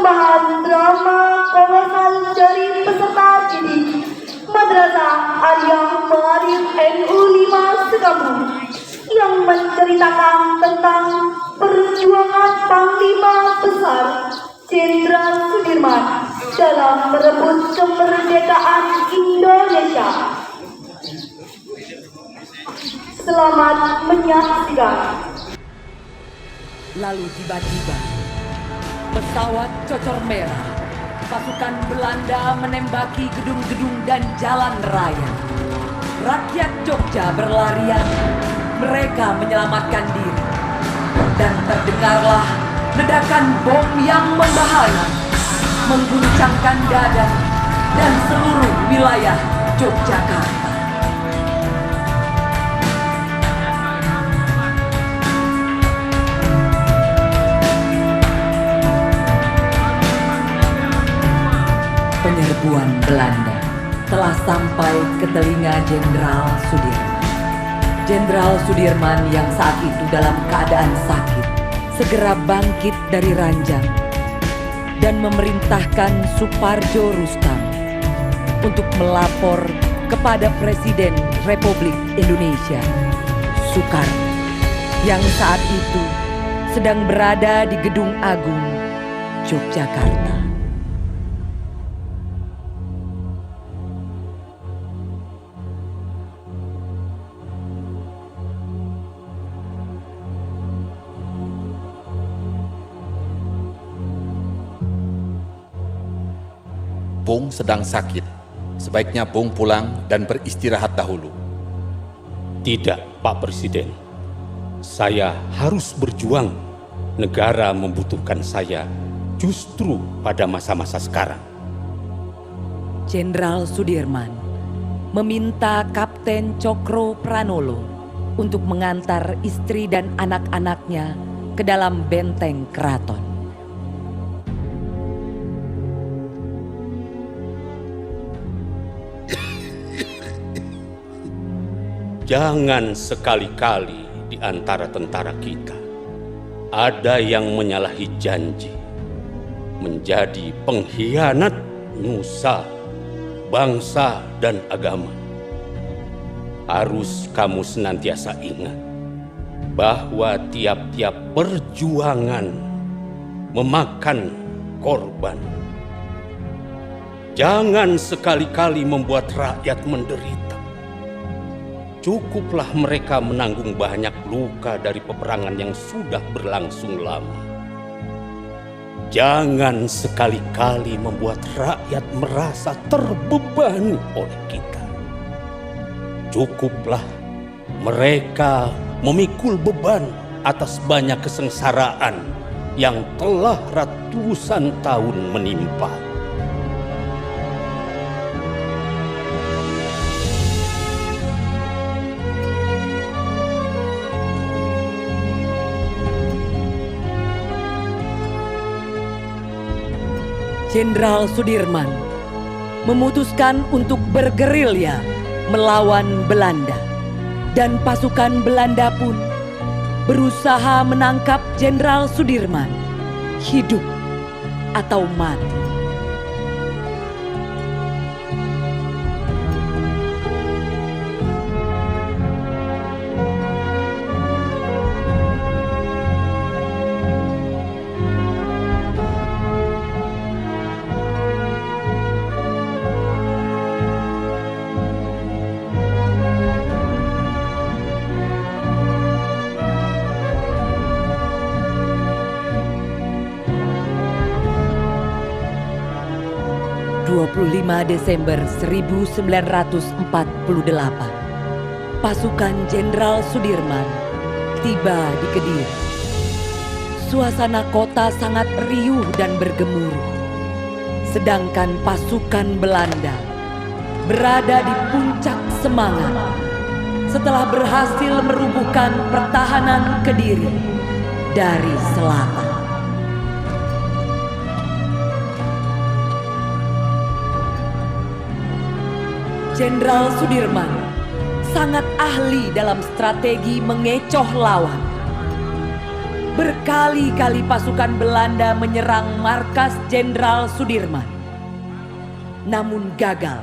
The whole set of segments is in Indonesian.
Persembahan drama kolosal dari peserta didik Madrasah Aliyah Ma'arif NU 5 Sukabumi yang menceritakan tentang perjuangan Panglima Besar Jenderal Sudirman dalam merebut kemerdekaan Indonesia. Selamat menyaksikan. Lalu tiba-tiba pesawat cocor merah pasukan Belanda menembaki gedung-gedung dan jalan raya. Rakyat Jogja berlarian, mereka menyelamatkan diri. Dan terdengarlah ledakan bom yang membahana, mengguncangkan dada dan seluruh wilayah Yogyakarta. Penyerbuan Belanda telah sampai ke telinga Jenderal Sudirman. Jenderal Sudirman yang saat itu dalam keadaan sakit segera bangkit dari ranjang dan memerintahkan Suparjo Rustam untuk melapor kepada Presiden Republik Indonesia Soekarno yang saat itu sedang berada di Gedung Agung Yogyakarta. Bung sedang sakit. Sebaiknya Bung pulang dan beristirahat dahulu. Tidak, Pak Presiden. Saya harus berjuang. Negara membutuhkan saya justru pada masa-masa sekarang. Jenderal Sudirman meminta Kapten Cokro Pranolo untuk mengantar istri dan anak-anaknya ke dalam benteng keraton. Jangan sekali-kali di antara tentara kita ada yang menyalahi janji, menjadi pengkhianat nusa, bangsa, dan agama. Harus kamu senantiasa ingat bahwa tiap-tiap perjuangan memakan korban. Jangan sekali-kali membuat rakyat menderita. Cukuplah mereka menanggung banyak luka dari peperangan yang sudah berlangsung lama. Jangan sekali-kali membuat rakyat merasa terbebani oleh kita. Cukuplah mereka memikul beban atas banyak kesengsaraan yang telah ratusan tahun menimpa. Jenderal Sudirman memutuskan untuk bergerilya melawan Belanda, dan pasukan Belanda pun berusaha menangkap Jenderal Sudirman, hidup atau mati. Desember 1948, pasukan Jenderal Sudirman tiba di Kediri. Suasana kota sangat riuh dan bergemuruh, sedangkan pasukan Belanda berada di puncak semangat setelah berhasil merubuhkan pertahanan Kediri dari selatan. Jenderal Sudirman sangat ahli dalam strategi mengecoh lawan. Berkali-kali pasukan Belanda menyerang markas Jenderal Sudirman, namun gagal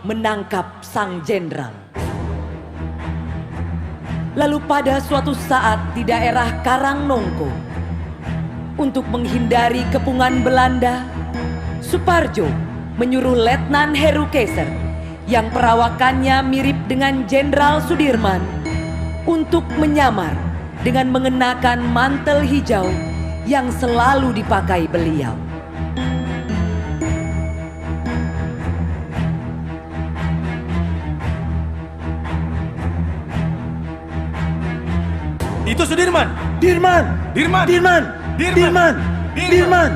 menangkap sang jenderal. Lalu pada suatu saat di daerah Karangnongko, untuk menghindari kepungan Belanda, Suparjo menyuruh Letnan Heru Keiser yang perawakannya mirip dengan Jenderal Sudirman untuk menyamar dengan mengenakan mantel hijau yang selalu dipakai beliau. Itu Sudirman. Dirman! Dirman. Dirman! Dirman! Dirman!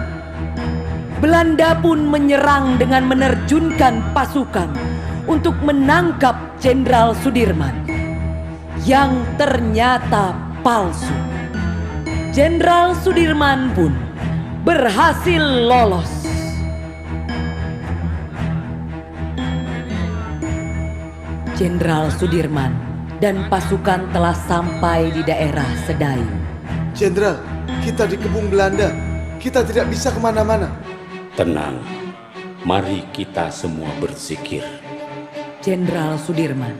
Belanda pun menyerang dengan menerjunkan pasukan untuk menangkap Jenderal Sudirman yang ternyata palsu. Jenderal Sudirman pun berhasil lolos. Jenderal Sudirman dan pasukan telah sampai di daerah Sedayu. Jenderal, kita dikepung Belanda. Kita tidak bisa kemana-mana. Tenang, mari kita semua berzikir. Jenderal Sudirman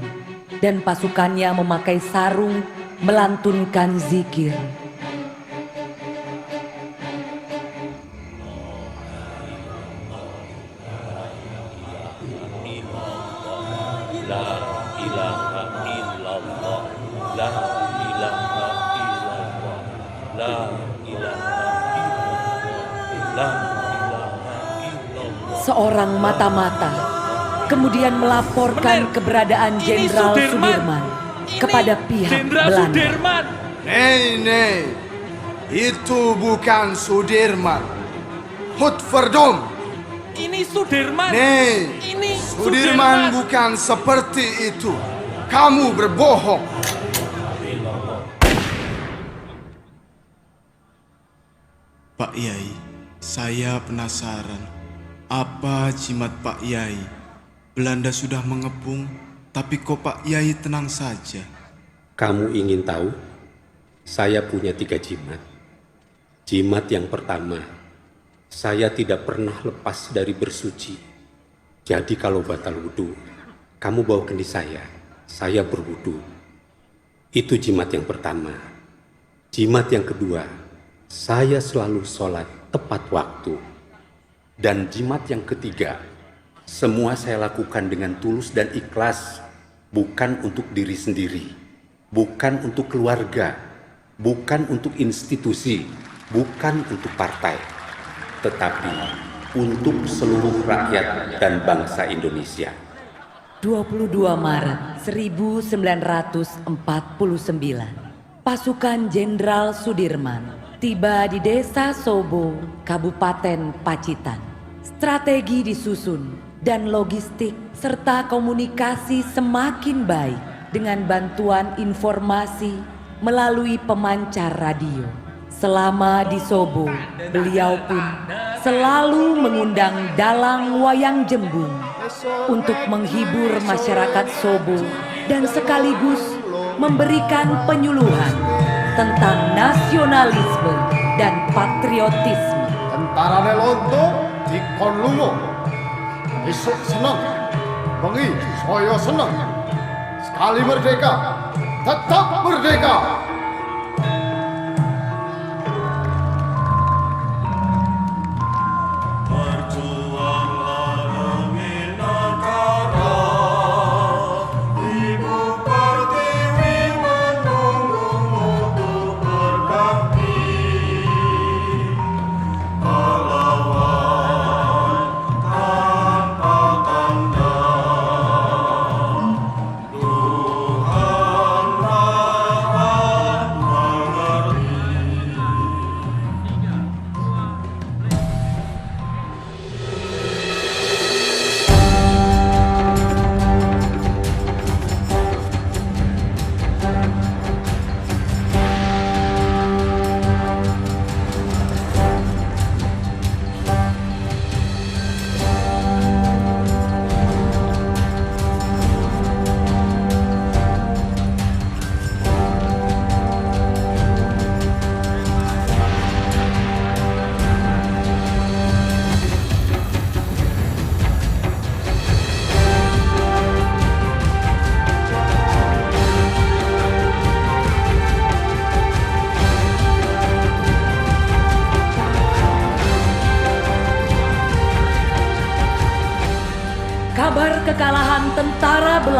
dan pasukannya memakai sarung melantunkan zikir. La ilaha illallah, la ilaha illallah, la ilaha illallah, la ilaha illallah. Seorang mata-mata kemudian melaporkan keberadaan Jenderal Sudirman kepada pihak Belanda. Nei, itu bukan Sudirman. Hutverdom. Ini Sudirman. Nei, Ini Sudirman bukan seperti itu. Kamu berbohong. Pak Yai, saya penasaran. Apa jimat Pak Yai? Belanda sudah mengepung, tapi kok Pak Yai tenang saja? Kamu ingin tahu? Saya punya 3 jimat. Jimat yang pertama, saya tidak pernah lepas dari bersuci. Jadi kalau batal wudhu, kamu bawa kendi saya berwudhu. Itu jimat yang pertama. Jimat yang kedua, saya selalu sholat tepat waktu. Dan jimat yang ketiga, semua saya lakukan dengan tulus dan ikhlas, bukan untuk diri sendiri, bukan untuk keluarga, bukan untuk institusi, bukan untuk partai, tetapi untuk seluruh rakyat dan bangsa Indonesia. 22 Maret 1949, pasukan Jenderal Sudirman tiba di Desa Sobo, Kabupaten Pacitan. Strategi disusun dan logistik serta komunikasi semakin baik dengan bantuan informasi melalui pemancar radio. Selama di Sobo, beliau pun selalu mengundang dalang wayang jembung untuk menghibur masyarakat Sobo dan sekaligus memberikan penyuluhan tentang nasionalisme dan patriotisme. Tentara Nelonto di Konlumo. Besok senang, bengi saya senang. Sekali merdeka, tetap merdeka.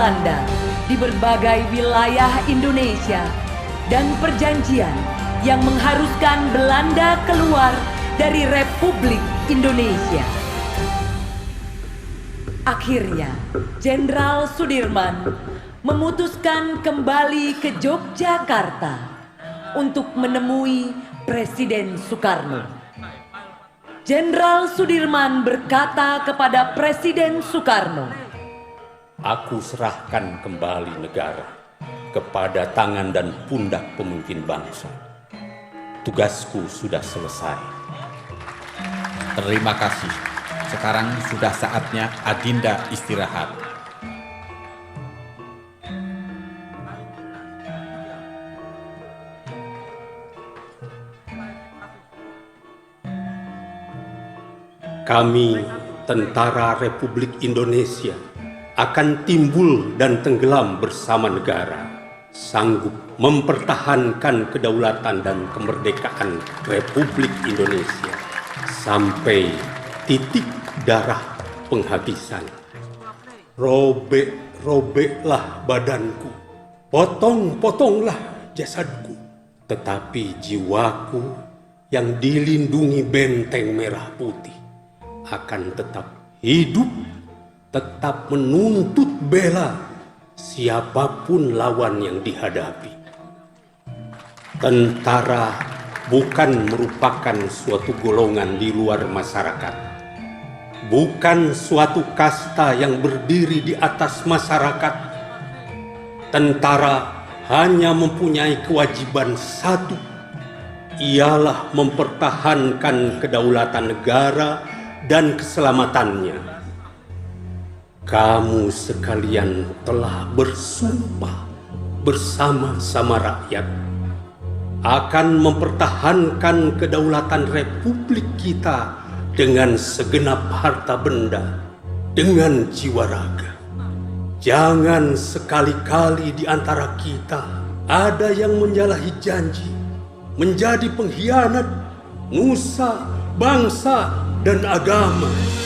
Belanda di berbagai wilayah Indonesia dan perjanjian yang mengharuskan Belanda keluar dari Republik Indonesia. Akhirnya, Jenderal Sudirman memutuskan kembali ke Yogyakarta untuk menemui Presiden Soekarno. Jenderal Sudirman berkata kepada Presiden Soekarno, Aku serahkan kembali negara kepada tangan dan pundak pemimpin bangsa. Tugasku sudah selesai. Terima kasih. Sekarang sudah saatnya Adinda istirahat. Kami, Tentara Republik Indonesia, akan timbul dan tenggelam bersama negara, sanggup mempertahankan kedaulatan dan kemerdekaan Republik Indonesia sampai titik darah penghabisan. Robek-robeklah badanku, potong-potonglah jasadku, tetapi jiwaku yang dilindungi benteng merah putih akan tetap hidup, tetap menuntut bela siapapun lawan yang dihadapi. Tentara bukan merupakan suatu golongan di luar masyarakat, bukan suatu kasta yang berdiri di atas masyarakat. Tentara hanya mempunyai kewajiban satu, ialah mempertahankan kedaulatan negara dan keselamatannya. Kamu sekalian telah bersumpah bersama-sama rakyat akan mempertahankan kedaulatan Republik kita dengan segenap harta benda, dengan jiwa raga. Jangan sekali-kali di antara kita ada yang menyalahi janji, menjadi pengkhianat nusa, bangsa, dan agama.